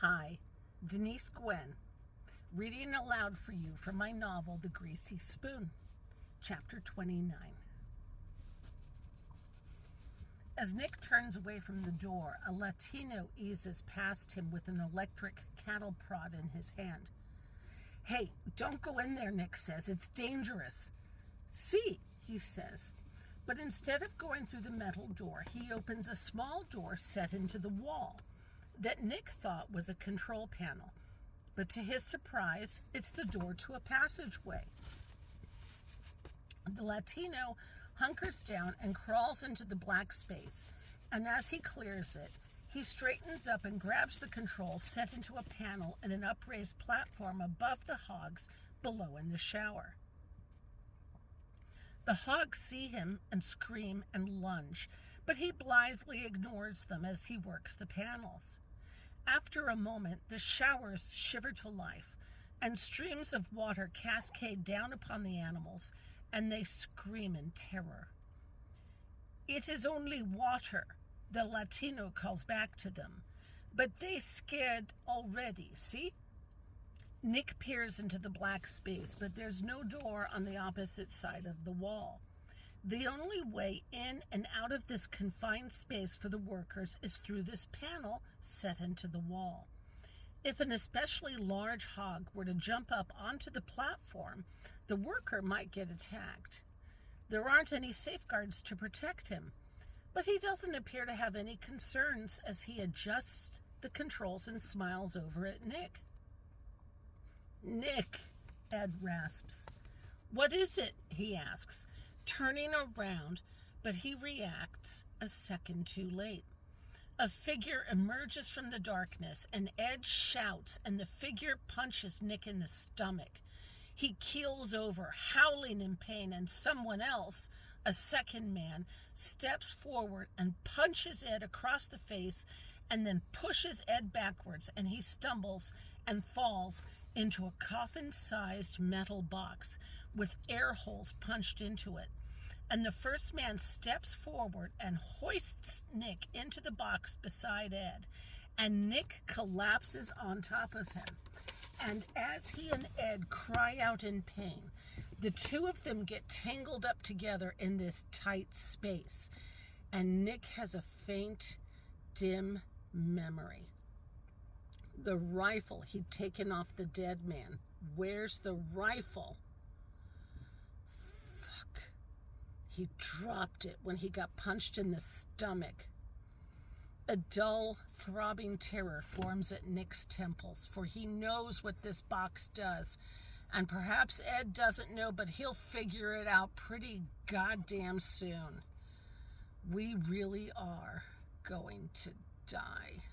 Hi, Denise Gwen, reading aloud for you from my novel, The Greasy Spoon, Chapter 29. As Nick turns away from the door, a Latino eases past him with an electric cattle prod in his hand. "Hey, don't go in there," Nick says. "It's dangerous." "See," he says. But instead of going through the metal door, he opens a small door set into the wall that Nick thought was a control panel. But to his surprise, it's the door to a passageway. The Latino hunkers down and crawls into the black space, and as he clears it, he straightens up and grabs the controls set into a panel in an upraised platform above the hogs below in the shower. The hogs see him and scream and lunge, but he blithely ignores them as he works the panels. After a moment, the showers shiver to life, and streams of water cascade down upon the animals, and they scream in terror. "It is only water," the Latino calls back to them, "but they scared already, see?" Nick peers into the black space, but there's no door on the opposite side of the wall. The only way in and out of this confined space for the workers is through this panel set into the wall. If an especially large hog were to jump up onto the platform, the worker might get attacked. There aren't any safeguards to protect him, but he doesn't appear to have any concerns as he adjusts the controls and smiles over at Nick. "Nick," Ed rasps. "What is it?" he asks, turning around, but he reacts a second too late. A figure emerges from the darkness, and Ed shouts, and the figure punches Nick in the stomach. He keels over, howling in pain, and someone else, a second man, steps forward and punches Ed across the face and then pushes Ed backwards, and he stumbles and falls into a coffin-sized metal box with air holes punched into it. And the first man steps forward and hoists Nick into the box beside Ed, and Nick collapses on top of him. And as he and Ed cry out in pain, the two of them get tangled up together in this tight space, and Nick has a faint, dim memory. The rifle he'd taken off the dead man. Where's the rifle? Fuck. He dropped it when he got punched in the stomach. A dull, throbbing terror forms at Nick's temples, for he knows what this box does. And perhaps Ed doesn't know, but he'll figure it out pretty goddamn soon. We really are going to die.